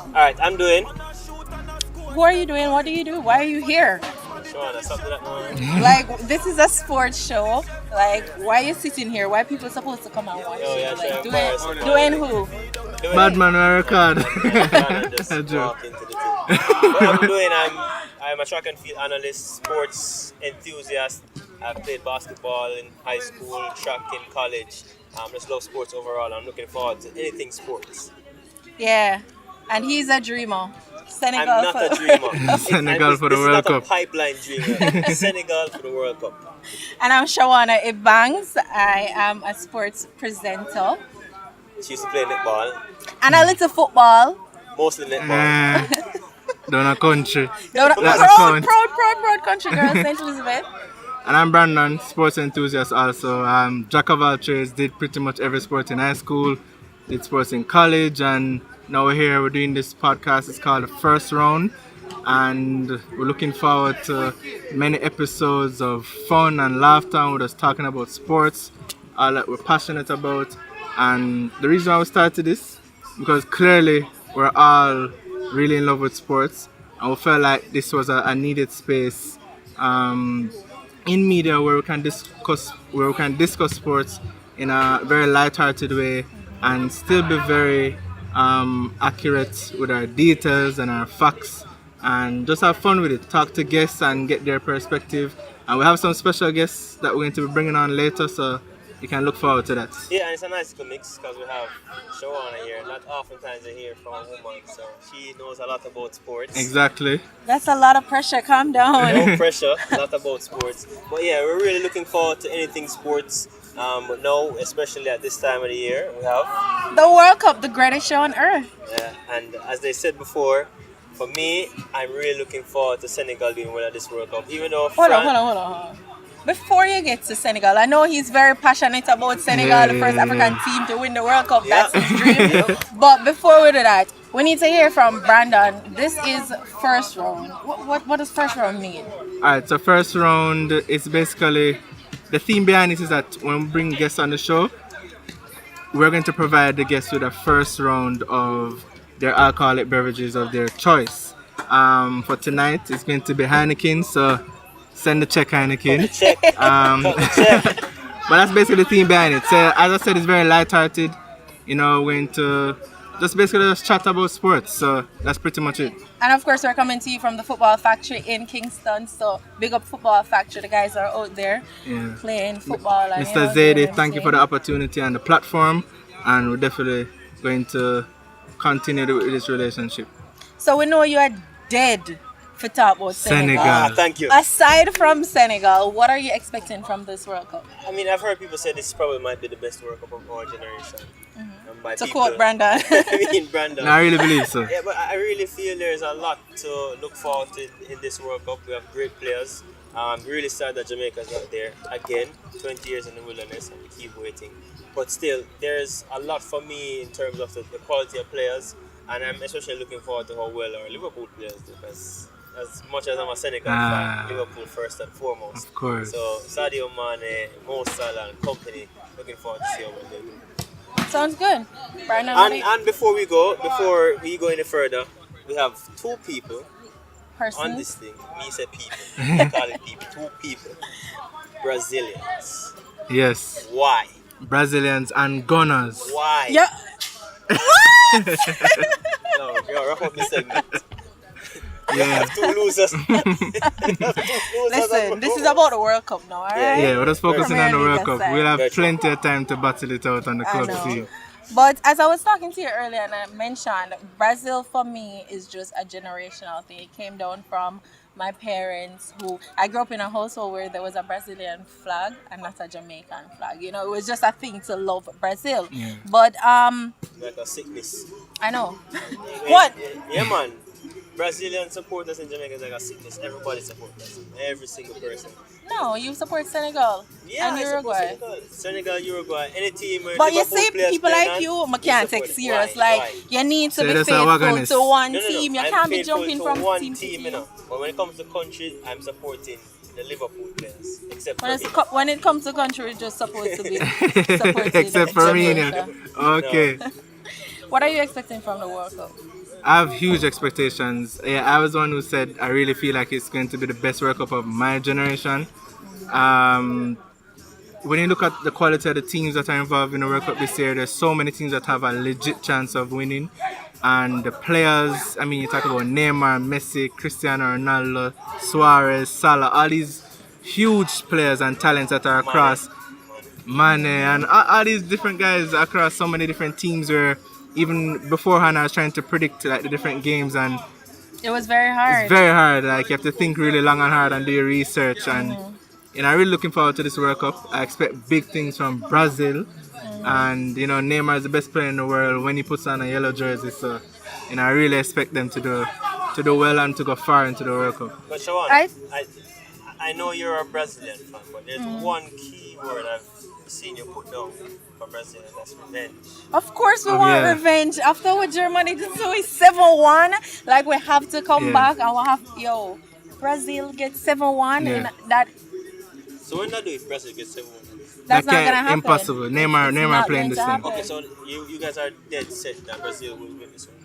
Alright, I'm doing. Who are you doing? What do you do? Why are you here? Sure, that's something that one. Like, this is a sports show. Like, why are you sitting here? Why are people supposed to come and watch Oh, you? yeah, Like, sure. doing who? Badman or Ricardo. Just walk into the thing. What I'm doing, I'm a track and field analyst, sports enthusiast. I've played basketball in high school, track in college. Just love sports overall. I'm looking forward to anything sports. Yeah, and he's a dreamer. Senegal. I'm not a dreamer. Senegal for the World Cup. This is not a pipeline dreamer. Senegal for the World Cup. And I'm Shawana Ibangs. I am a sports presenter. She used to play netball. And a little football. Mostly netball. Down a country. Proud country girl, St. Elizabeth. And I'm Brandon, sports enthusiast also. Jack of all trades, did pretty much every sport in high school, did sports in college, and now we're doing this podcast. It's called The First Round, and we're looking forward to many episodes of fun and laughter, and we're just talking about sports, all that we're passionate about. And the reason why we started this, because clearly we're all really in love with sports, and we felt like this was a needed space in media where we can discuss sports in a very light-hearted way and still be very accurate with our details and our facts, and just have fun with it. Talk to guests and get their perspective, and we have some special guests that we're going to be bringing on later, so you can look forward to that. Yeah, and it's a nice little mix because we have Shawana here. Not oftentimes you hear from a woman, so she knows a lot about sports. Exactly. That's a lot of pressure. Calm down. No pressure, a lot about sports. But yeah, we're really looking forward to anything sports. But now, especially at this time of the year, we have The World Cup, the greatest show on earth. Yeah, and as they said before, for me, I'm really looking forward to Senegal doing well at this World Cup. Even though Hold on. Before you get to Senegal, I know he's very passionate about Senegal, the first African team to win the World Cup. That's his dream. But before we do that, we need to hear from Brandon. This is first round. What does first round mean? Alright, so first round is basically, the theme behind it is that when we bring guests on the show, we're going to provide the guests with a first round of their alcoholic beverages of their choice. For tonight, it's going to be Heineken, so send the check, Heineken. But that's basically the theme behind it. So as I said, it's very light-hearted. We're going to just chat about sports. So that's pretty much it. And of course, we're coming to you from the Football Factory in Kingston. So big up Football Factory. The guys are out there playing football. And, Mr. Zaidi, thank you for the opportunity and the platform. And we're definitely going to continue with this relationship. So we know you are dead for talk about Senegal. Thank you. Aside from Senegal, what are you expecting from this World Cup? I mean, I've heard people say this probably might be the best World Cup of our generation. To quote Brandon. Brandon. No, I really believe so. Yeah, but I really feel there's a lot to look forward to in this World Cup. We have great players. I'm really sad that Jamaica's not there again. 20 years in the wilderness, and we keep waiting. But still, there's a lot for me in terms of the quality of players, and I'm especially looking forward to how well our Liverpool players do, because as much as I'm a Senegal fan, Liverpool first and foremost. Of course. So Sadio Mane, Mo Salah and company, looking forward to see how well they do. Sounds good. Brandon, And before we go any further, we have two people on this thing. Me say people. I call it people. Two people. Brazilians. Yes. Why? Brazilians and Gunners. Why? Yeah. No, wrap up this segment. Yeah. Two losers. Listen, this is about the World Cup now, alright? Yeah, we're just focusing on the World Premier Cup. League We'll have aside. plenty of time to battle it out on the club know. scene. But as I was talking to you earlier and I mentioned, Brazil for me is just a generational thing. It came down from my parents I grew up in a household where there was a Brazilian flag and not a Jamaican flag. It was just a thing to love Brazil. Yeah. But Like a sickness. I know. What? Yeah, man. Brazilian supporters in Jamaica is like a sickness. Everybody supports us. Every single person. No, you support Senegal and Uruguay. Senegal, Uruguay, any team. But you see, people like you, I can't take serious. Like, you need to be faithful to one team. You can't be jumping from one team to team. But when it comes to countries, I'm supporting the Liverpool players, except When, for it's me. when it comes to country, it's just supposed to be supporting Except for me, yeah. Jamaica. Okay. What are you expecting from the World Cup? I have huge expectations. Yeah, I was the one who said I really feel like it's going to be the best World Cup of my generation. Um, when you look at the quality of the teams that are involved in the World Cup this year, there's so many teams that have a legit chance of winning. And the players, I mean, you talk about Neymar, Messi, Cristiano Ronaldo, Suarez, Salah, all these huge players and talents that are across Mane and all these different guys across so many different teams where even beforehand I was trying to predict like the different games and It was very it's hard. very hard. Like you have to think really long and hard and do your research and I'm really looking forward to this World Cup. I expect big things from Brazil and Neymar is the best player in the world when he puts on a yellow jersey. So I really expect them to do well and to go far into the World Cup. But Shawan, I I know you're a Brazilian fan, but there's one key word I've seen you put down for Brazil, and that's revenge. Of course, we Oh, want yeah. revenge. After what Germany did to us 7-1, like we have to come Yeah. back and we have Brazil gets 7-1 Yeah. and that So when that do if Brazil gets 7-1? that's not can't- gonna happen. impossible. Neymar It's Neymar not playing going this to thing. happen. Okay, so you guys are dead set that Brazil will win this one.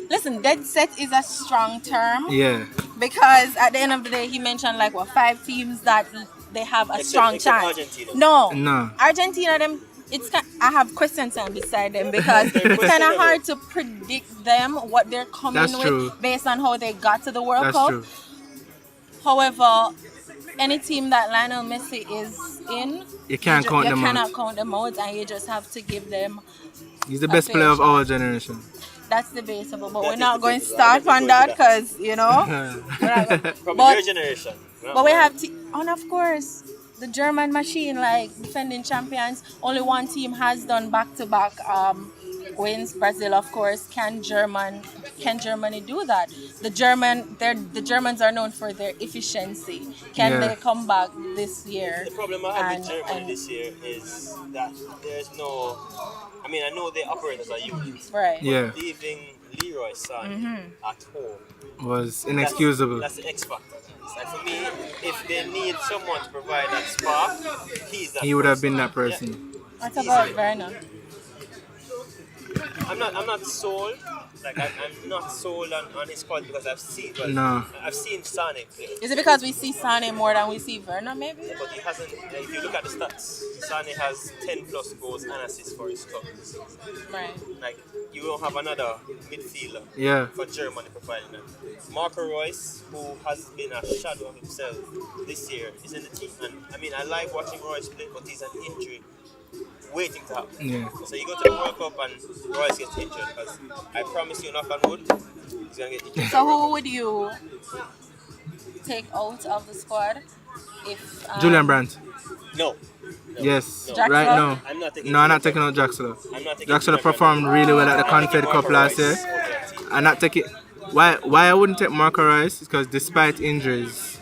Listen, dead set is a strong term Yeah. because at the end of the day, he mentioned like 5 teams that they have a strong except chance. Argentina. No. Argentina, them. I have questions on beside them because it's kind of questionable. hard to predict them what they're coming That's with true. based on how they got to the World That's Cup. true. However, any team that Lionel Messi is in, You can't count them you cannot out. count them out, and you just have to give them. He's the best player of our generation. That's debatable, but That we're is not going to debatable. I start never on go that into that. because we're not gonna- From But- your generation. But we have, and of course, the German machine, like defending champions. Only one team has done back-to-back wins. Brazil, of course. Can Germany do that? The Germans are known for their efficiency. Can Yeah. they come back this year? The problem I have with And- Germany and- this year is that there's no. I mean, I know they operate as a unit. Right. Yeah. Leaving Leroy Sané at home. Was inexcusable. That's the X factor. Like for me, if they need someone to provide that spark, he's that He would have person. been that person. What about Werner? I'm not sold. Like I'm not sold on his quality because I've seen. Well, No. I've seen Sané play, Is it because we see Sane more than we see Werner, maybe? but he hasn't. If you look at the stats, Sané has 10 plus goals and assists for his club this season. Right. Like you don't have another midfielder Yeah. for Germany providing that. Marco Reus, who has been a shadow of himself this year, is in the team. And I mean, I like watching Reus play, but he's an injury waiting to happen. Yeah. So you go to the World Cup and Reus gets injured, because I promise you, knock on wood, he's gonna get injured. So who would you take out of the squad if Julian Brandt. No. Yes. No. Right Draxler? now. I'm not taking. No, I'm not taking out Jaxler. I'm not taking. Jaxler Julian performed Brandt. really well at the I'm Confed taking Cup Marco last year. Reus over that team. I'm not taking. Why I wouldn't take Marco Reus is because despite injuries,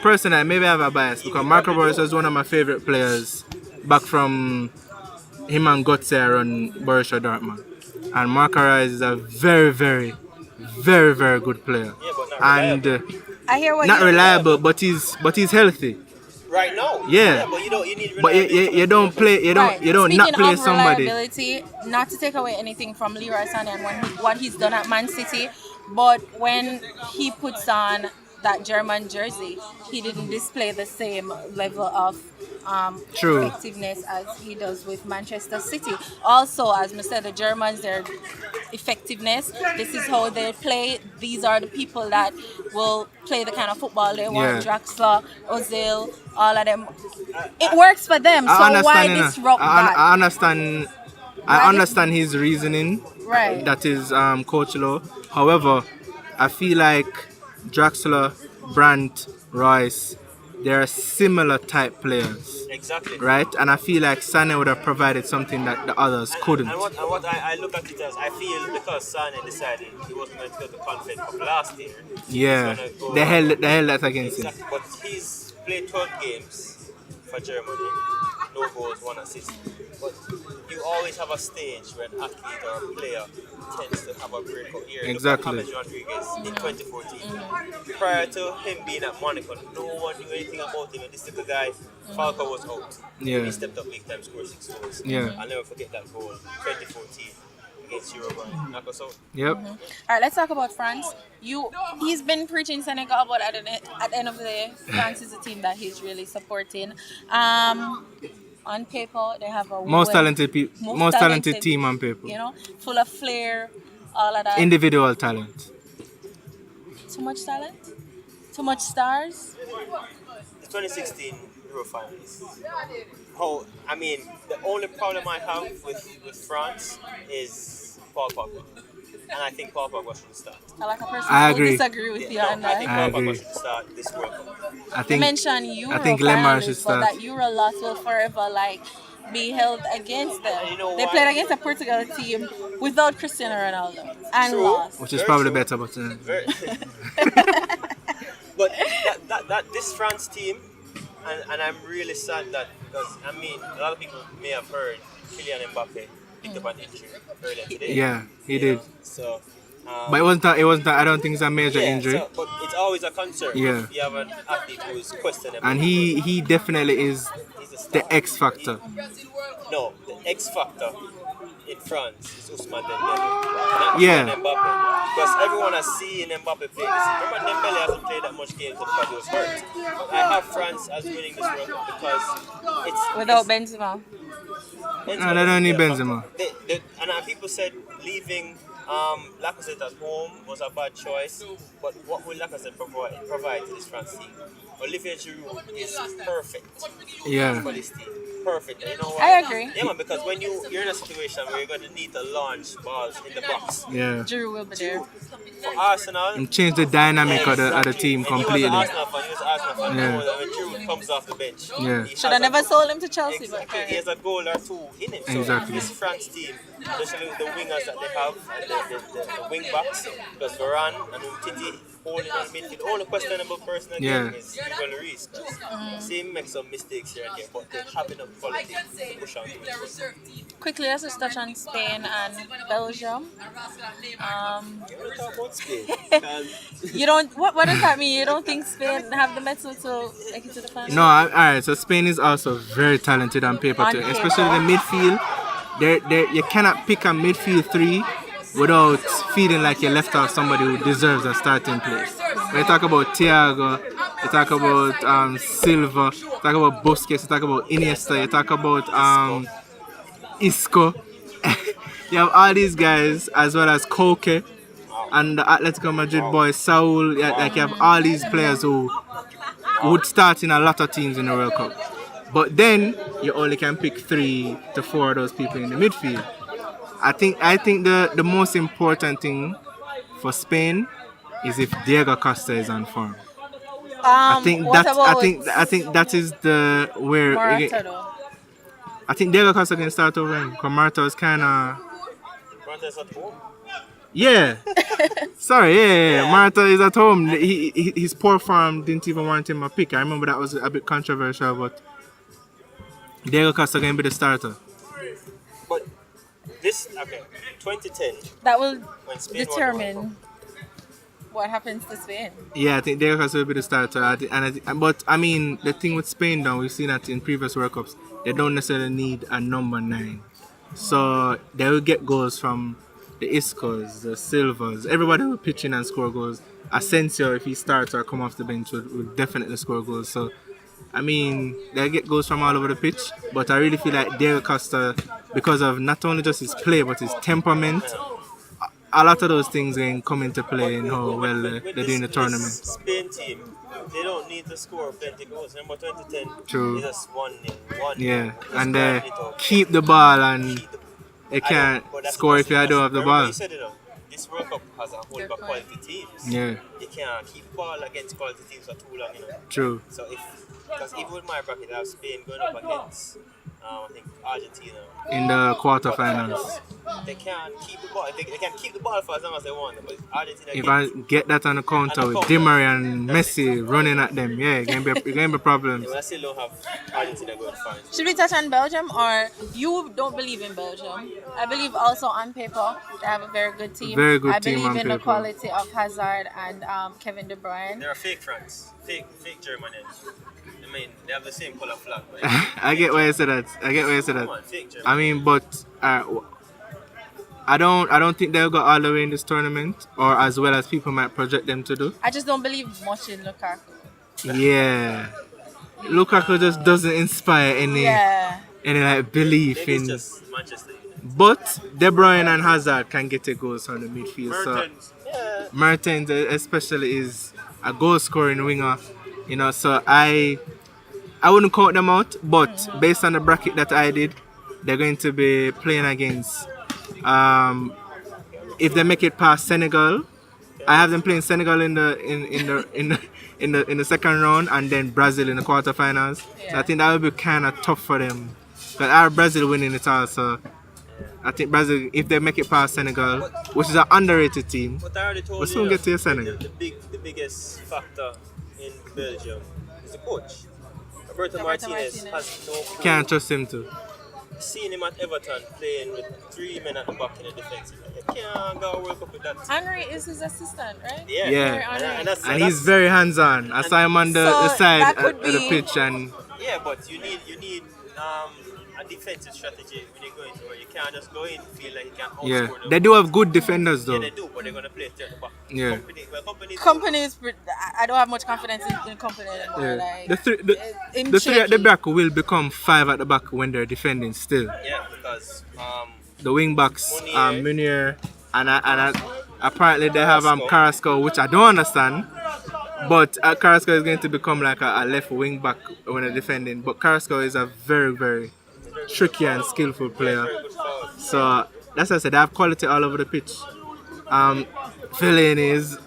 personally, maybe I have a bias because Marco Reus was one of my favorite players back from him and Götze on Borussia Dortmund. And Marco Reus is a very, very, very, very good player. Yeah, but not And reliable. I hear what not you reliable, but he's healthy. Right now. Yeah. But you need. But you don't play, you don't Right. you don't not Speaking play of somebody. reliability, not to take away anything from Leroy Sané and what he's done at Man City, but when he puts on that German jersey, he didn't display the same level of True. effectiveness as he does with Manchester City. Also, as I said, the Germans, their effectiveness, this is how they play. These are the people that will play the kind of football they want. Yeah. Draxler, Ozil, all of them. It works for them, I so understand, why you know. disrupt I that? understand. I Why understand his reasoning. Right. That is Coach Low. However, I feel like Draxler, Brandt, Royce, they're similar type players, Exactly. right? And I feel like Sané would have provided something that the others couldn't. And what I look at it as, I feel because Sané decided he wasn't going to go to Confed Cup last year. Yeah, he's gonna go- they held that against him. Exactly. But he's played 12 games for Germany. no goals, 1 assist. But you always have a stage where an athlete or a player tends to have a breakout year. Look at Exactly. James Rodriguez in 2014. Prior to him being at Monaco, no one knew anything about him. And this little guy, Falco, was out. Yeah. He stepped up big time, scored 6 goals. Yeah. I'll never forget that goal, 2014, against Uruguay. Knock us out. Yep. All right, let's talk about France. He's been preaching Senegal, but at the end of the day, France is a team that he's really supporting. On paper, they have a Most talented team on paper. You know, full of flair, all of that. Individual talent. Too much talent, too much stars. The 2016 Euro finals. The only problem I have with France is Paul Pogba. And I think Paul Pogba should start. I like a person I who agree. disagree with you on I think that. Paul agree. Pogba should start this World Cup. I You think mentioned Euro I think Lemar should finalists, but start. that Euro loss will forever be held against them. And you know They why? played against a Portugal team without Cristiano Ronaldo and True. lost. which is Very probably true. better, but Very but that this France team, and I'm really sad that because a lot of people may have heard Kylian Mbappe picked up an injury earlier today. yeah, he did. So. But it wasn't. I don't think it's a major injury. So, but it's always a concern. Yeah. If you have an athlete who is questionable. And he definitely is He's a star. the X factor. No, the X factor in France is Ousmane Dembele. Not Yeah. Mbappe. Because everyone has seen Mbappe play this. Remember, Dembele hasn't played that much games because he was hurt. I have France as winning this World Cup because Without Benzema. No, they don't need Benzema. And people said leaving Lacazette at home was a bad choice, but what will Lacazette provide to this France team? Olivier Giroud is perfect Yeah. for this team. Perfect. And you know what? I agree. Yeah, man, because when you're in a situation where you're going to need to launch balls in the box, Yeah. Giroud will be there. for Arsenal, And change the dynamic of the team And completely. He was an Arsenal fan. Yeah. Know that when Giroud comes off the bench, Yeah. he Should has have never a- sold him to Chelsea, but Exactly. He has a goal or two in him. So Exactly. this France team, especially with the wingers that they have, and the wing backs, plus Varane and Umtiti holding in midfield. The only questionable person again Yeah. is Hugo Lloris. See him make some mistakes here and there, but they have enough quality to push on to it. Quickly, let's just touch on Spain and Belgium. You want to talk about Spain? You don't. What does that mean? You don't think Spain have the metal to make it to the final? No, alright. So Spain is also very talented on paper On too, paper. especially the midfield. You cannot pick a midfield three without feeling like you left out somebody who deserves a starting place. When you talk about Thiago, you talk about Silva, you talk about Busquets, you talk about Iniesta, you talk about Isco. You have all these guys as well as Koke and the Atletico Madrid boy Saul. You have all these players who would start in a lot of teams in the World Cup. But then you only can pick 3 to 4 of those people in the midfield. I think the most important thing for Spain is if Diego Costa is on form. I think what about I think that is the where Morata though? I think Diego Costa can start over him. Because Morata is kind of Morata's at home. yeah. Sorry, yeah. Morata is at home. His poor form didn't even warrant him a pick. I remember that was a bit controversial, but Diego Costa can be the starter. But 2010, That will when Spain won the World determine what happens to Spain. Yeah, I think Diego Costa will be the starter. But I mean, the thing with Spain, though, we've seen that in previous World Cups, they don't necessarily need a number 9. So they will get goals from the Iscos, the Silvas, everybody will pitch in and score goals. Asensio, if he starts or come off the bench, will definitely score goals. So, I mean, they get goals from all over the pitch. But I really feel like Diego Costa, because of not only just his play, but his temperament, a lot of those things can come into play in how well they're doing the tournament. This Spain team, they don't need to score plenty goals. Remember 2010? True. It's just 1-0. Yeah, Just and grind it out. keep the ball and Keep the- they can't But that's score if you because- don't have the remember ball. You said it, this World Cup has a whole lot of quality teams. Yeah, You can't keep ball against quality teams for too long, true. So because even with my bracket, I have Spain going up against I think Argentina. in the quarterfinals. They can't keep the ball. They can keep the ball for as long as they want. But Argentina. If I get that on the counter with Di Maria and Messi running at them, yeah, it's gonna be problems. I still don't have Argentina going far. Should we touch on Belgium, or you don't believe in Belgium? I believe also on paper they have a very good team. Very good I team believe on in the paper. quality of Hazard and Kevin De Bruyne. They're a fake France, fake Germany. I mean, they have the same color flag. But I get why you said that. Come on, fake Germany. I mean, but I don't think they'll go all the way in this tournament, or as well as people might project them to do. I just don't believe much in Lukaku. Yeah, Lukaku just doesn't inspire any like belief Maybe it's in. just Manchester United. But De Bruyne and Hazard can get a goals on the midfield. Mertens. So Mertens especially is a goal scoring winger. You know, so I wouldn't count them out, but based on the bracket that I did, they're going to be playing against. If they make it past Senegal, I have them playing Senegal in the second round, and then Brazil in the quarterfinals. So I think that would be kind of tough for them. Because our Brazil winning it all, so I think Brazil, if they make it past Senegal, which is an underrated team, But I already told we'll you, soon get to Senegal. the biggest factor in Belgium is the coach. Roberto Martinez has no clue. Can't trust him too. Seeing him at Everton playing with 3 men at the back in the defense, you can't go World Cup with that. Henry is his assistant, right? Yeah. And he's very hands-on. I saw him on the side that of could the be- pitch, and Yeah, but you need a defensive strategy when you go into where you can't just go in and feel like you can outscore yeah, them. they do have good defenders Yeah, though. they do, but they're gonna play third back. Yeah. Company is. I don't have much confidence in company anymore. Yeah. Like, The in three at the shaky. back will become 5 at the back when they're defending still. Yeah, because The wing backs, Munier. Munier, and apparently they have Carrasco, which I don't understand. But Carrasco is going to become like a left wing back when they're defending. But Carrasco is a very, very tricky and skillful player. very good foul. So that's what I said. They have quality all over the pitch. Fellaini is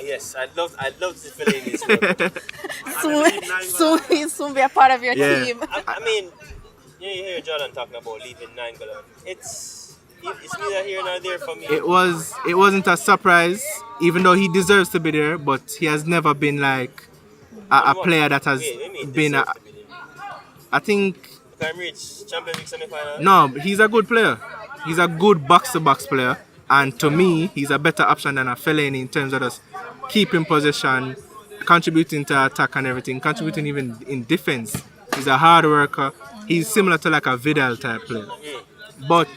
Yes, I'd love to see Fellaini's soon be a part of your Yeah. team. I mean, you hear Jordan talking about leaving Nainggolan. It's neither here nor there for me. it wasn't a surprise, even though he deserves to be there, but he has never been like a player that has been a, I think Can reach Champions League semi-final. no, he's a good player. He's a good box-to-box player, and to me, he's a better option than a Fellaini in terms of just keeping possession, contributing to attack and everything, contributing even in defense. He's a hard worker. He's similar to like a Vidal type player. But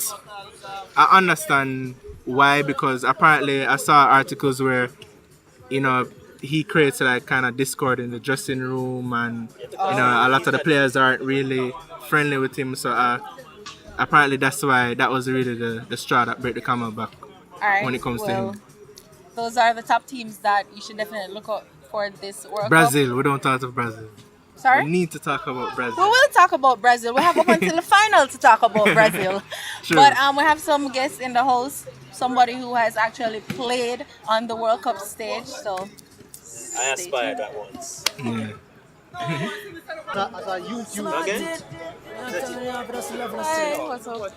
I understand why, because apparently I saw articles where, you know, he creates like kind of discord in the dressing room, and you know, a lot of the players aren't really friendly with him. So apparently that's why that was really the straw that broke the camel back All right, when it comes to him. Those are the top teams that you should definitely look out for this World Cup. Brazil, we don't talk of Brazil. Sorry? We need to talk about Brazil. We will talk about Brazil. We have up until the final to talk about Brazil. True. But we have some guests in the house. Somebody who has actually played on the World Cup stage. So I aspired that once. Yeah. As a YouTube Again? hi, what's up?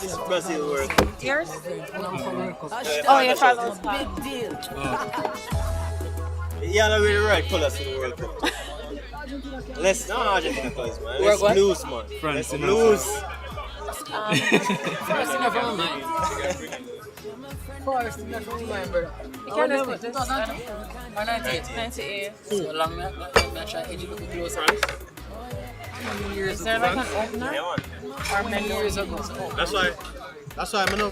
It's Brazil work. Yours? Oh, your father's Yeah, no, we're the right colours for the World Cup. Let's not Argentina colours, man. Let's blues, man. Let's blues. You can just put this on. Or 98. So long I try to edge it up closer. Is there like an opener? Yeah, man. Or menu? Years ago. That's why I'm gonna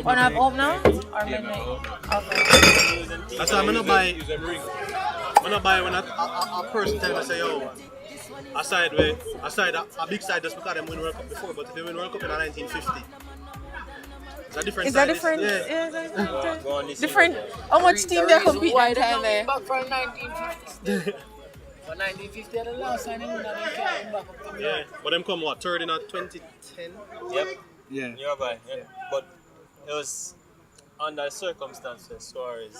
Or not opener? Or menu? Okay. that's why I'm gonna buy when a person tell me say, yo, aside a big side just because them win World Cup before, but if they win World Cup in 1950. It's a different Is that side. different? Yeah. Yeah, that's Go on, listen. different. How much team they compete Why in they time not there? back from 1950? For 1950 at the last time they won, they came back. Yeah. But them come what, third in a 2010? Yep. Yeah. You're right. Yeah. But it was under circumstances, Suarez.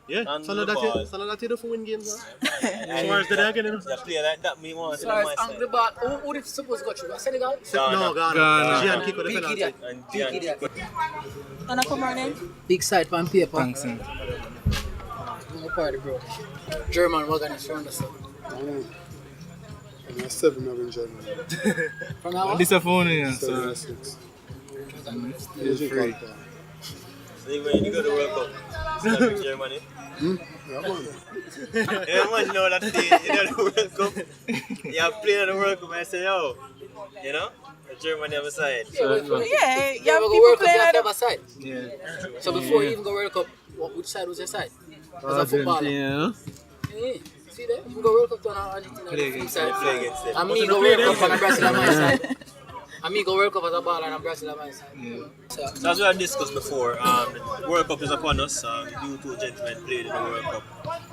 Yeah, And some the of that ball. some of that you do for win games, man. And Suarez did that again, you know? the player like that me want So on as my angry side. ball, who did suppose go through? Senegal? No, Ghana. Ghana. Gian kick with the Big penalty. idiot. And Big Gian idiot. Gonna come running. Big side on paper. Thanks, man. No party, bro. German wagon is around us. And I 7 of in Germany. From now on? Disappointing, 7 so or 6. it's free. So when you go to World Cup, it's not in Germany. Yeah, man. Yeah, man, you know that thing, you know the World Cup. You have played at the World Cup and I say, yo, you know, Germany have a side. Yeah, you have You people go World Cup, you playing have at to have the... a side. Yeah. So before you even go World Cup, which side was your side? As a footballer. Argentina. Yeah. See there? You go World Cup to Argentina. Play the against side. Play against them. And me go World Cup and Brazil on my side. And me go World Cup as a baller and Brazil on my side. Yeah. So as we have discussed before, the World Cup is upon us. You two gentlemen played in the World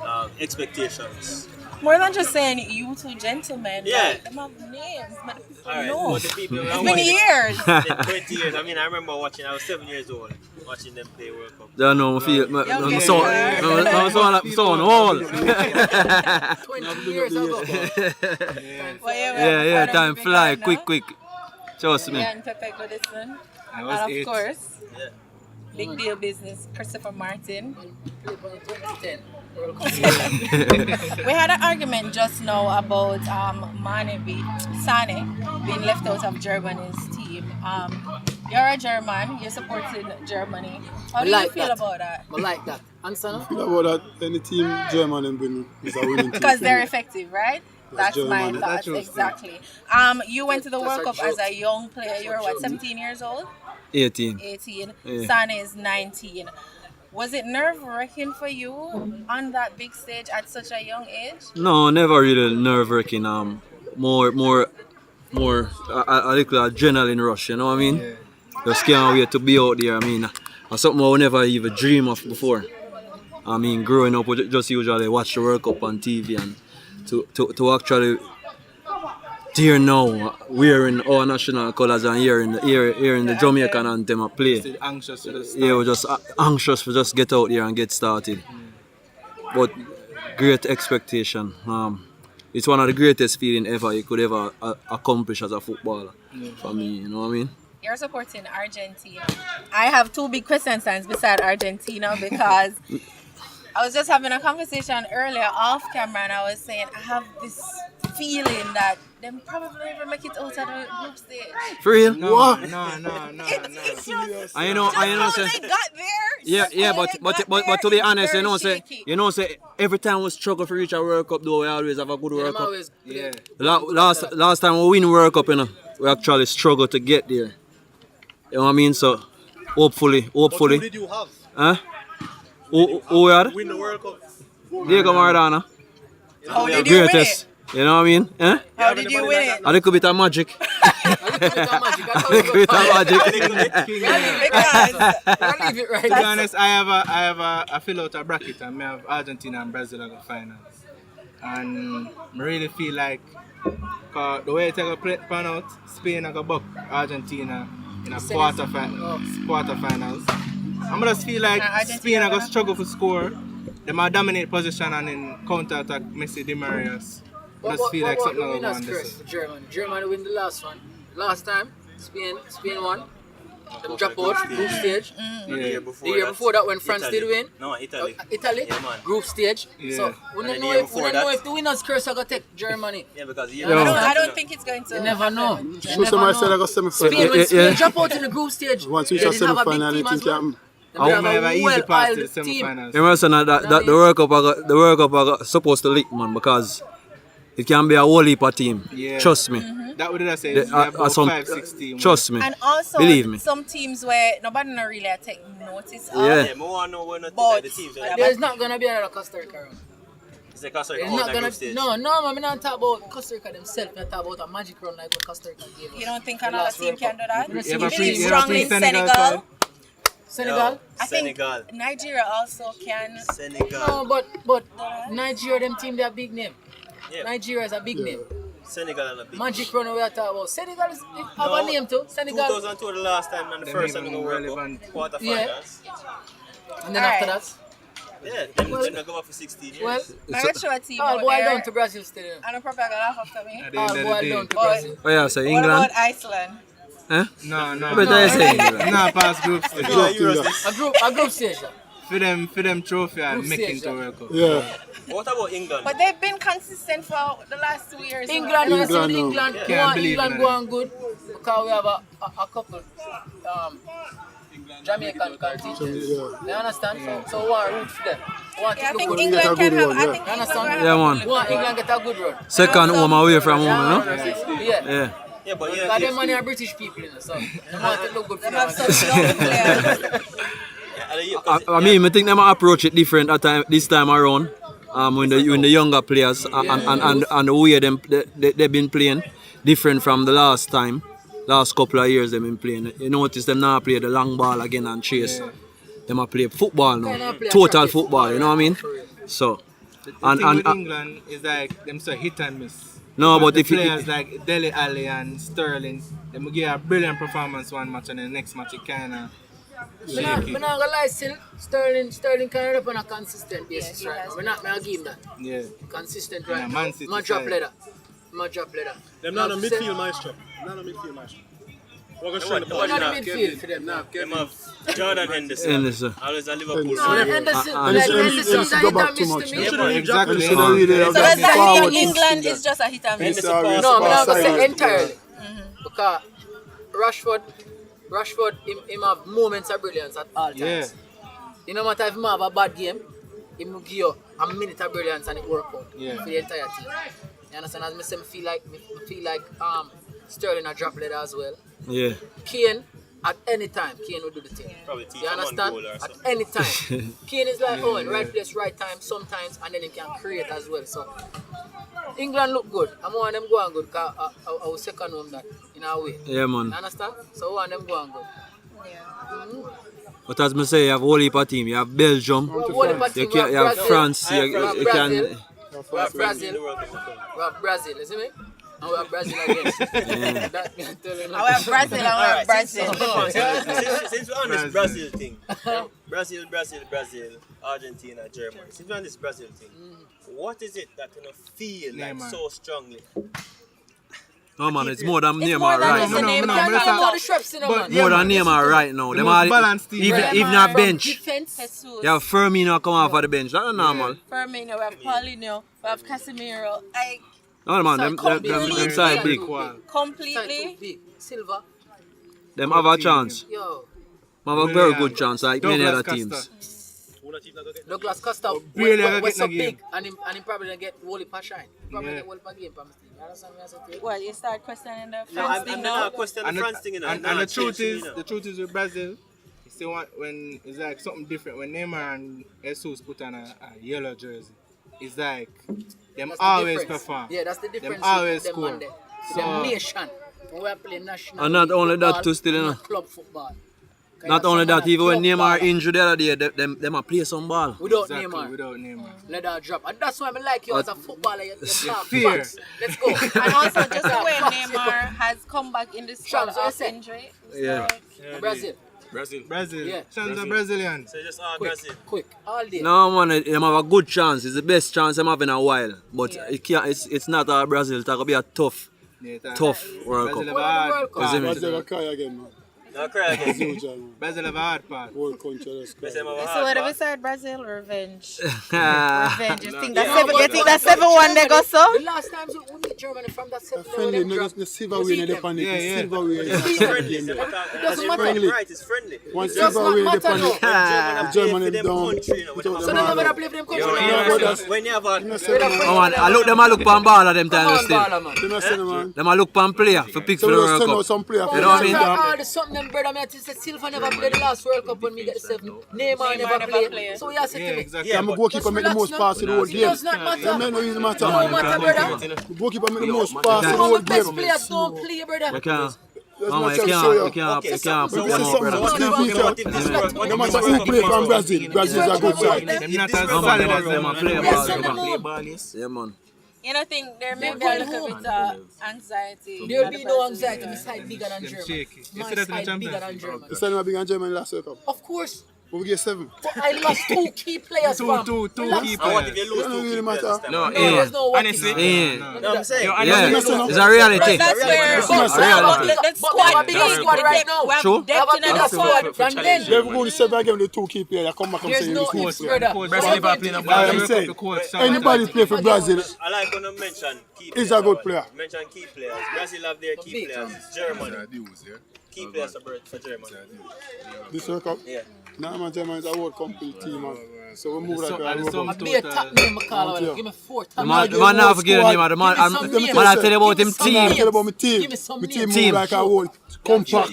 Cup. Expectations. More than just saying you two gentlemen. Yeah. Like, them have names, but the people Alright, know. but the people It's been years. It's been 20 years. I mean, I remember watching, I was 7 years old, watching them play World Cup. Yeah, no, I feel Young so guy. so on all. 20 years ago. Yeah, time fly quick. Trust me. Yeah, and Pepe Goodison. I was And of 8. course, Yeah. big deal business, Christopher Martin. Play for 2010 World Cup. We had an argument just now about Sane being left out of Germany's team. You're a German, you're supporting Germany. How do you like feel that. about that? I like that. Answer no? Feel about that, any team German and win is a winning team. Because they're effective, right? That's my Germany. thoughts, That's true. exactly. You went to the That's World a Cup joke. as a young player. You were what, 17 years old? 18. 18. Yeah. Sane is 19. Was it nerve-wracking for you on that big stage at such a young age? No, never really nerve-wracking. More a little adrenaline rush. You know what I mean? Just can't wait to be out there. I mean, that's something I would never even dream of before. I mean, growing up, we just usually watch the World Cup on TV, and to actually here now wearing our national colours and hearing the Jamaican anthem I play. Still anxious to the start. Yeah, we're just anxious to just get out there and get started. But great expectation. It's one of the greatest feelings ever you could ever accomplish as a footballer. For me, you know what I mean? You're supporting Argentina. I have two big question signs beside Argentina because I was just having a conversation earlier off camera and I was saying I have this feeling that they probably never make it out of the group stage. For real? No, What? no. It's just I know, just say. how they got there. Yeah, just how but they got there, to be it's honest, very shaky. say every time we struggle for reach a World Cup, though we always have a good World I'm Cup. always Yeah. Last time we win World Cup, we actually struggled to get there. You know what I mean? So hopefully, But who did you have? huh? Who we had? Win the World Cup. Diego Maradona, How did you win greatest. it? You know what I mean? Eh? How did you win it? A little bit of magic. I look at that magic. I A little bit of magic. Because leave it right To be there. honest, I fill out a bracket and I have Argentina and Brazil in the finals. And I really feel like the way it's going to pan out, Spain are going to buck Argentina in a quarterfinals. I just feel like Argentina Spain are going gonna- to struggle for score. They might dominate position and in counter-attack Messi, Di Marias. I just feel like something the will go winners on curse this. for Germany. Germany win the last one. Last time, Spain won. Them drop out, group stage. The year before, The year before that when France Italy. did win. No, Italy. Italy, Yeah, man. group stage. Yeah. So we And don't then know the year if before the winners curse are gonna take Germany. Yeah, because the year No. I don't think it's going to. You never know. You So never somebody said I know. got Spain, semi-final. when Spain Yeah. drop out in the group stage, Once they we reach a didn't have a big semi-final, team anything as well. can They I have have an a easy pass to the well-oiled team. semi-finals. You remember saying that the World Cup I got supposed to leak, man, because it can be a whole heap of team. Yeah. Trust me. That would I say The- we have about some- 5-6 teams. Trust me. And also, Believe me. some teams where nobody not really take notice of. Yeah. Yeah, but I know we're not But- the teams. Yeah, There's not gonna be another Costa Rica round. It's like Costa Rica There's out not that gonna. group stage. No, man. I'm not talking about Costa Rica themselves. I'm talking about a magic round like what Costa Rica gave us. You don't think The another last team World can Cup. do that? You You ever believe pre- strongly in Senegal Senegal? side? Senegal. I think Senegal. Nigeria also can. Senegal. No, but Nigeria, them team, they are big name. Yeah. Nigeria is a big name. Senegal and a big. Magic run we are talking about. Senegal is have a name too. Senegal. 2002 the last time and the first time we go World Cup quarterfinals. And then after that. Yeah, then we go up for 16 years. Well, I'm sure a team all out boil there. down to Brazil still. And I'm probably gonna laugh after me. At the All end of boil the down day. to Brazil. Oh yeah, so What England. about Iceland? Huh? No. But I say England. Nah, pass group stage. A group stage. For them trophy and Group making stage, to World Cup. Yeah. What about England? But they've been consistent for the last 2 years. England, England, England, no. England, Can't go on, believe England it. go on good because we have a couple Jamaican contingents. Yeah. You understand? So we want to root for them. We want Yeah, I to think look England get a can good have. one, I yeah. think You England understand? will Yeah, have man. We want England get a good run. Second home away from home, no? Yeah. Yeah. Yeah, but Because them money are British people, you know, so they want to look good for They have them. such young players. I mean, I think they might approach it different this time around. When the younger players and the way they've been playing different from the last time. Last couple of years they've been playing. You notice them now play the long ball again and chase. They might play football now. Total football, you know what I mean? So The thing with England is like them so hit and miss. no, but the if you players like Dele Alli and Sterling, they will give a brilliant performance one match and the next match it kinda I'm not gonna lie, still Sterling can up on a consistent basis right now. I'm not give him that. yeah. Consistent Yeah, right Man now. City My drop side. leader. My drop leader. Them not a midfield maestro. Not a midfield maestro. We're going to show the ball. Not a midfield for them. Them have Jordan Henderson. Always a Liverpool. No, player. Henderson, and- like and- Henderson, and that go hit back and too miss much. to Yeah, me. Yeah, but Exactly. You should have really So that's done why forward England instinct. is just a hit and miss. Henderson Sorry. pass No, I'm pass not gonna say side. entirely. Because Rashford, him have moments of brilliance at all times. Yeah. You know what if him have a bad game, him will give you a minute of brilliance and it work out Yeah. for the entire team. You understand? As me say, me feel like Sterling a drop leader as well. yeah. Kane at any time, Kane will do the thing. Probably teach You him one understand? goal or At something. any time. Kane is like Owen, right place, right time sometimes, and then he can create as well. So England look good. I want them go on good because I was second home that in a way. Yeah, man. You understand? So I want them go on good. But as I say, you have whole heap of team. You have Belgium, We have whole heap of you, team. you have France, I have you, France. you Brazil. can... We have Brazil. We have Brazil, you see me? And we have Brazil again. That me tell you now. I have Brazil, I have Brazil. Since we're on this Brazil thing, Brazil, Argentina, Germany. Since we're on this Brazil thing, what is it that feel like Neymar. so strongly? No, man, it's more than It's Neymar more than right just now. a name. no, Can't but give that's all the straps in but man. More than Neymar right now. The Them most all, balanced team even right even now. a bench. Defense, Jesus. You have Firmino come off of the bench. That's normal. Firmino, we have Paulinho, we have Casemiro. I No, man, So them completely side big. equal. Side too completely. big. Silva. Them have a chance. Yo. Have a very good chance like many Douglas other teams. Costa. Who not even gonna get Douglas Costa, barely ever we're get so in the game. big, and him probably gonna get Wally Pashine. Probably Yeah. get Wally Pashine from his team. You understand me? I say, Well, you start questioning the No, France I'm thing not now. questioning And the the, France thing, you know. and Nah, the truth change, is, you know. the truth is with Brazil, you see when it's like something different. When Neymar and Jesus put on a yellow jersey, it's like them that's the always difference. perform. Yeah, that's the difference. always with them score. man there. So- Them nation. When we are playing national And not league only that football, too, still, you know. not club football. Not only that, even when Neymar in injured the other day, them a play some ball. without Exactly, Neymar. without Neymar. Let that drop. And that's why I like you as a footballer. You talk fear. facts. Let's go. And also, just the way Neymar has come back in the squad Shams, what you after say? injury. Yeah. Brazil. Brazil, Yeah. chance of Brazilian. So just all Quick. Brazil. Quick. All day. No man, them have a good chance. It's the best chance them have in a while. But Yeah. it can't, it's not a Brazil. It's gonna be a tough Yeah, World Cup. Brazil have a World Cup. hard Is it- Brazil cry again, man. No cry again. Huge, man. Brazil have a hard part. Whole country just cry. Say them have a So hard what do we part. say? Brazil revenge. Ah. Revenge. You think Yeah, that seven? but You think that 7-1 they go so? The last time we meet Germany from that set, Friendly, no, the silver way in the panic. Yeah, The yeah. silver way. It's friendly. It's doesn't matter. Friendly. Right, it's friendly. One does silver not way in the matter panic. now. Germany for them down. country, you know, when Without So the they never ball. play for them Yo, country. no, now. brothers. when you have a You know, say, man. Oh man, I look pan ball at them Come time on, still. baller, man. You know, say, man. Them a look pan player for picks So for we the just send World out Cup. some player. You know what I mean? There's something them brother me say Silva never played the last World Cup when me get seven. Neymar never never played. played. So you have to Yeah, tell me. exactly. Yeah, I'm a goalkeeper make the most pass in the whole It game. does not matter. Yeah, man, no, it matter. No matter, brother. The goalkeeper make the most pass in the Some whole of the best game. players don't play, brother. You can't. That's Mama, not you so can't serious. put them But this up, is something brother. that's still beat out. No matter who play from Brazil, Brazil is a good side. Them not as No man, solid as them them. a play Yes, ball. sir, Yeah man. You know, think there may They're be a going little home. bit of anxiety. There'll in be the no Brazilian anxiety. My side. side bigger than Germany. shaky. You My see that in the side bigger Champions than League? Germany. You said him a big in Germany last World Cup. Of course. But we get 7. But I lost 2 key players, fam. Two Relax. key And what if players. you lose That don't two really key players matter. this time? No, No, there's no what honestly, to say. No, I'm saying. yeah, it's a reality. But that's where It's a reality. the But squad we have a bigger big. squad right now. We have True. depth in the That's squad. what. And then They go to 7 again with the 2 key players. Come back and there's say no you ifs, brother. Brazil What never playing a about ball. I'm saying, anybody play for Brazil, I like when you mention key He's players. a good player. Mention key players. Brazil have their key Big. players. Germany. Key players for Germany. this World Cup. Yeah. Nah, man, Germany is a world complete team, man. So we move like a and some World Cup. Be a top name, McCall. Give me 4 top The man, names. the man now forget the name of the man. Give me some names. Man, I tell you about him Give me some team. I'm names. telling about my team. Give me some My team names. move Team. like a whole compact.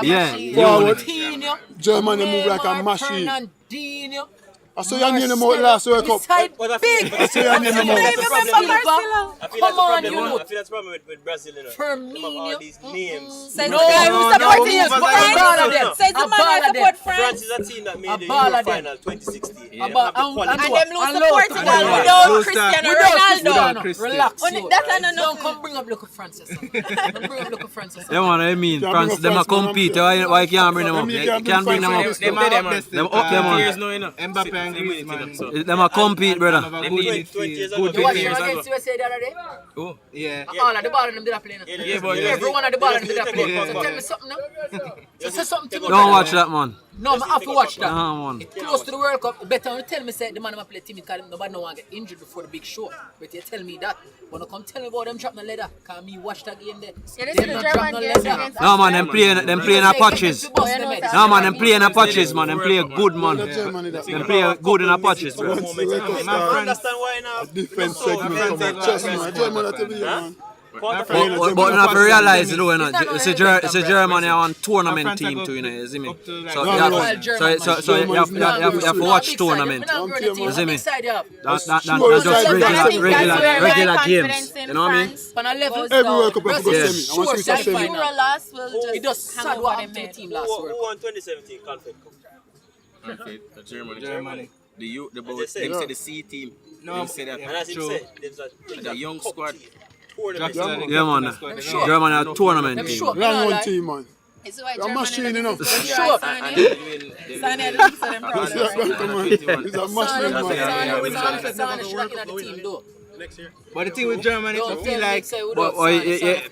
Yeah. Forward. Coutinho, Germany move like a Neymar, machine. Fernandinho. I saw your name out last World Cup. Side But I big. feel, but I feel, your name I feel out. that's the problem. Remember Silva. I feel Come on, that's the problem. you. I feel that's the problem with Brazil. You know. Them have all Firmino. these names. Says No, the guy who no, supporting no, France. no, Says the no, man who no, support France France. is a team that made A the ball Euro of them. final 2016. And And them lose to Lord, Portugal and Lord. without Lose Cristiano to- Ronaldo. Cristiano. Relax. Only- you. that I don't know. Don't come bring up local Francis. Don't bring up local Francis. Yeah, man, I mean, Can't France, bring up them a France, man, compete. I'm Why can't bring them up? Them you They can't can't bring them bring up. France Them up. are best Them up there, man. years now, you know. Mbappe and Griezmann. Them a compete, brother. Have a Them good 20 years midfield. ago, Good You watch Years them defense. against USA the other day? Oh. Yeah. All of the ball of them did not play. Yeah, but Everyone of the ball of them did not play. Yeah. So tell me something now. So say something to me. Don't watch that, man. No, I have to watch that. Nah, man. Close to the World Cup, better tell me say the man who play team because nobody no one get injured before the big show. But you tell me that. When you come tell me about them dropping the leather, cause me watch that game there. Yeah, this Them is the not German drop no games leather. against No, man, them playing a patches. No, man, them playing a patches, man. Them play good, man. Germany that. Them play good in a patches, bro. Once the World Cup I start, understand why now. defense segment come out. Trust me, man. Germany that to be, man. But you have to realize, you know, it's a Germany on tournament team too, you know, you see me? So you have to watch tournament. You see me? That's just regular games, you know what I mean? On a level, Every World Cup we Brazil go Yeah. semi. I want to see Sure, semi. semi. Euro loss will It does just hang sad over what them happened to the head. team Who last who World Cup. won 2017 Confed Cup? Germany. The I just said, them yeah. say the C team. No, Them say that. And as he True. said, there's a young cup squad. team. Pour them Jackson in. and Yeah, man. Captain squad, Sure. Germany a tournament Them team. sure. Round one Like, team, man. It's why You're a machine, you know. Sure. And they're doing Sane at least them This problems. is man, come on. He's a machine, man. Sane should have been at the team though. Next year. But the thing with Germany, I feel like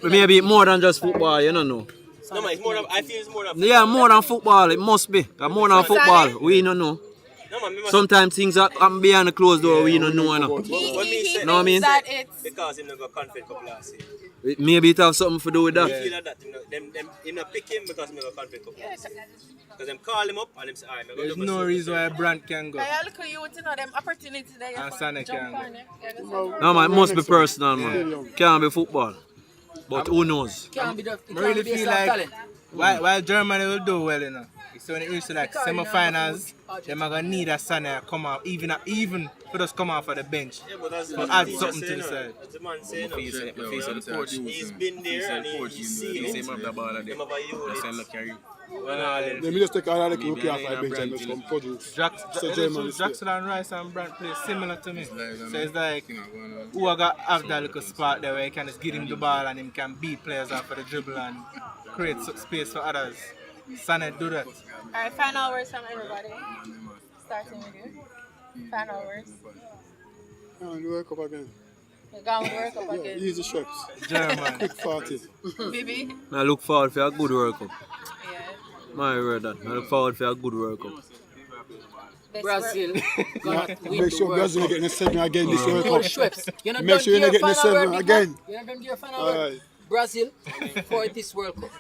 But maybe more than just football, you don't know. No, man, it's more than, I feel it's more than. Yeah, more than football, it must be. 'Cause more than football, we don't know. No, man, remember, Sometimes things are behind the closed door, we don't know. You know. when me say, Know what I mean? That it's because him not got Confed Cup last year. Maybe it have something to do with I that. feel like that. Him not pick him because him not got Confed Cup last year. Because them call him up and him say, alright, I'm there's no reason why Brandt can go. I look at you, you know, them opportunities that you And have Sane to jump can on. Yeah, No man, it must be personal, man. Can't be football. But who knows? Can't be the. It I really can't be feel a star like talent. while Germany will do well, you know, so when it reaches like semi-finals, they're gonna need a Sane come out, even for us come out for the bench. Yeah, but that's But add something to the side. As the man saying, My face of the coach. he's been there and he's seen He say it. him have the ball there. Them have a That's why unit. look carry. Let me just take all the rookie off my bench and just come produce. So Germany is Jackson and Rice and Brandt play similar to me. So it's like, who I got have that little spot there where you can just give him the ball and him can beat players off for the dribble and create space for others. Sane do that. Alright, final words from everybody. Starting with you. Final words. And World Cup again. You're going to work up Yeah, again. easy shots. German. Quick 40. Baby. I look forward for a good World Cup. Yeah. My word that. I look forward for a good World Cup. Best Brazil gonna win Make the sure World Brazil Cup. getting the 7 again this World No Cup. Schweppes. You're not Make done sure you're your not getting the final 7 word, again. You're not done your final All word. right. Brazil for this World Cup.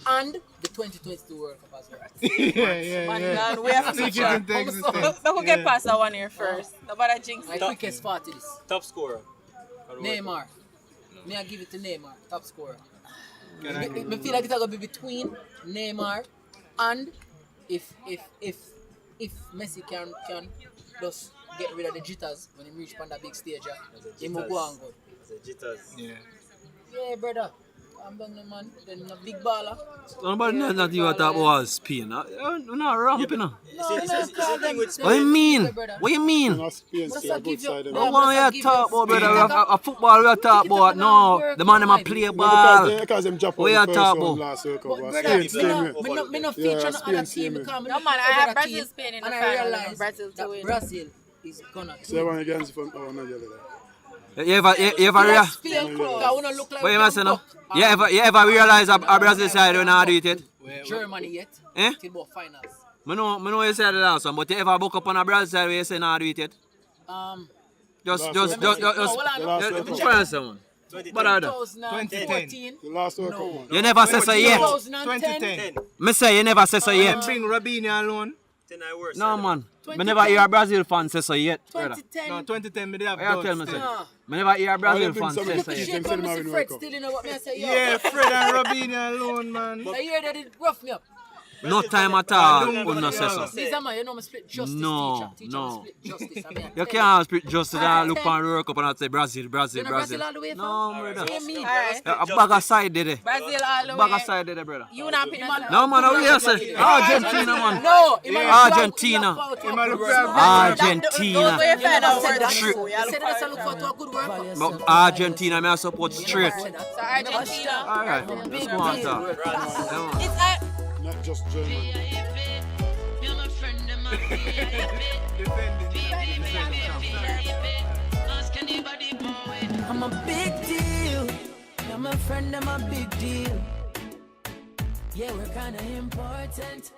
And the 2022 World Cup as well. Man, God, we have to Take switch it up. into existence. But we get past that 1 year first. Nobody jinx My it. quickest part is Top scorer. Neymar. May I give it to Neymar, top scorer. Can I- I feel like it's gonna be between Neymar and if Messi can just get rid of the jitters when he reach on that big stage, he will go and go. The jitters. Yeah. Yeah, brother. I'm done, man. Then a big baller. Nobody not you talk about Spain. You're not ramping. No, It's the thing with What you mean? brother. What you mean? And Spain What's still a that good give you? side. I want to talk about, brother. A football we are talk about. No, the man them a play ball. Because them drop out What you the first talk round about? last World Cup. But but brother, Spain same way. me no feature Yeah, on Spain other same team way. because No, man, I have Brazil, team, Spain in the and I final, and realize Brazil to that win. Brazil is gonna Say one against from not the other. You ever Spain crew, because we don't look like what you we must say can now? buck. You ever realize a Brazil side when I do it yet? Germany yet. Eh? Till about finals. I know you said the last one, but you ever book up on a Brazil side where you say nah do it yet? Just last try and say one. What are they? 2014. The last World Cup, man. You never say so yet. 2010. Me say you never say so yet. Bring Robinho alone. Then I worse. No man. Me never hear a Brazil fan say so yet, brother. 2010. No, 2010 me they have What you tell me doubts say? still. Me never hear a Brazil bring fan some say of so the yet. Shake Them when say me them see are Fred in World still in what me I say, yo. Yeah, Fred and Robinho alone, man. The year that it rough me up. No time at all. Wouldn't say so. Lisa man, you know me split justice No, teacher. no. Me split justice. I mean, You can't speak justice and look on the World Cup and say Brazil. You know Brazil all the way, No, fam? brother. Hear me. Alright. A bag of side there. Brazil all the Bag way. of side there, brother. You not pin us. No man, how you say? Argentina, man. No, Argentina. Argentina. Those were your final words. True. I said that's a look forward to a good World Cup. But Argentina, me I support straight. So Argentina. Alright, let's go on talk. Yeah, It's a Not just Germany. I'm a big deal. You're my friend, I'm a big deal. Yeah, we're kinda important.